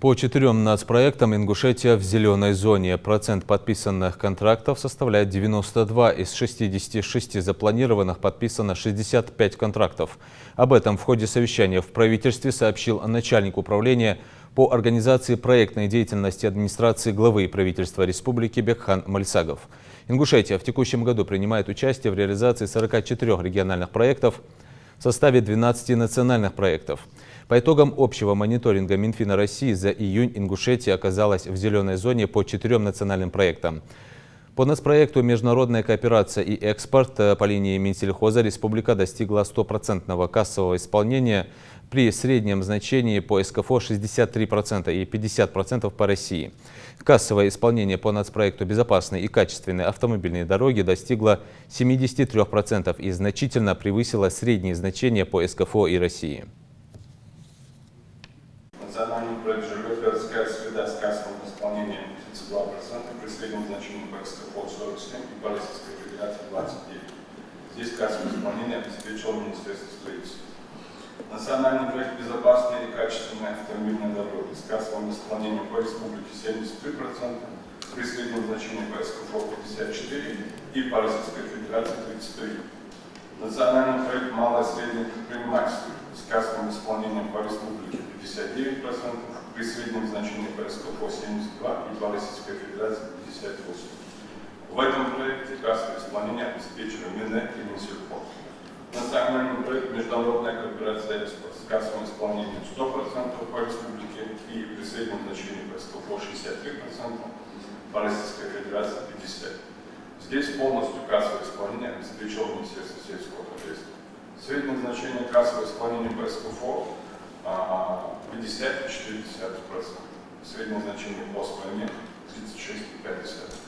По 4 нацпроектам Ингушетия в зеленой зоне. Процент подписанных контрактов составляет 92. Из 66 запланированных подписано 65 контрактов. Об этом в ходе совещания в правительстве сообщил начальник управления по организации проектной деятельности администрации главы правительства республики Бекхан Мальсагов. Ингушетия в текущем году принимает участие в реализации 44 региональных проектов в составе 12 национальных проектов. По итогам общего мониторинга Минфина России за июнь Ингушетия оказалась в зеленой зоне по 4 национальным проектам. По нацпроекту «Международная кооперация и экспорт» по линии Минсельхоза республика достигла 100% кассового исполнения при среднем значении по СКФО 63% и 50% по России. Кассовое исполнение по нацпроекту «Безопасные и качественные автомобильные дороги» достигло 73% и значительно превысило средние значения по СКФО и России. Национальный проект «Городская среда» с кассовым исполнением 32%, при среднем значении по СКФО 47% и по Российской Федерации 29%. Здесь кассовое исполнение обеспечило Министерство строительства. Национальный проект «Безопасные и качественные автомобильные дороги» с кассовым исполнением по республике 73%, при среднем значении по СКФО 54% и по Российской Федерации 33%. Национальный проект «Малое и среднее предпринимательство» с кассовым исполнением по республике 59%, при среднем значении по СКФО 72% и по Российской Федерации 58%. В этом проекте кассовое исполнение обеспечено Минэк и Минсельхоз. Национальный проект «Международная кооперация экспорт» с кассовым исполнением 100% по республике и при среднем значении по СКФО 63%, по Российской Федерации 50%. Здесь полностью кассовое исполнение обеспечило Министерство сельского хозяйства. Среднее значение кассового исполнения по СКФО 50,4%. Среднее значение по СПМ 36,5%.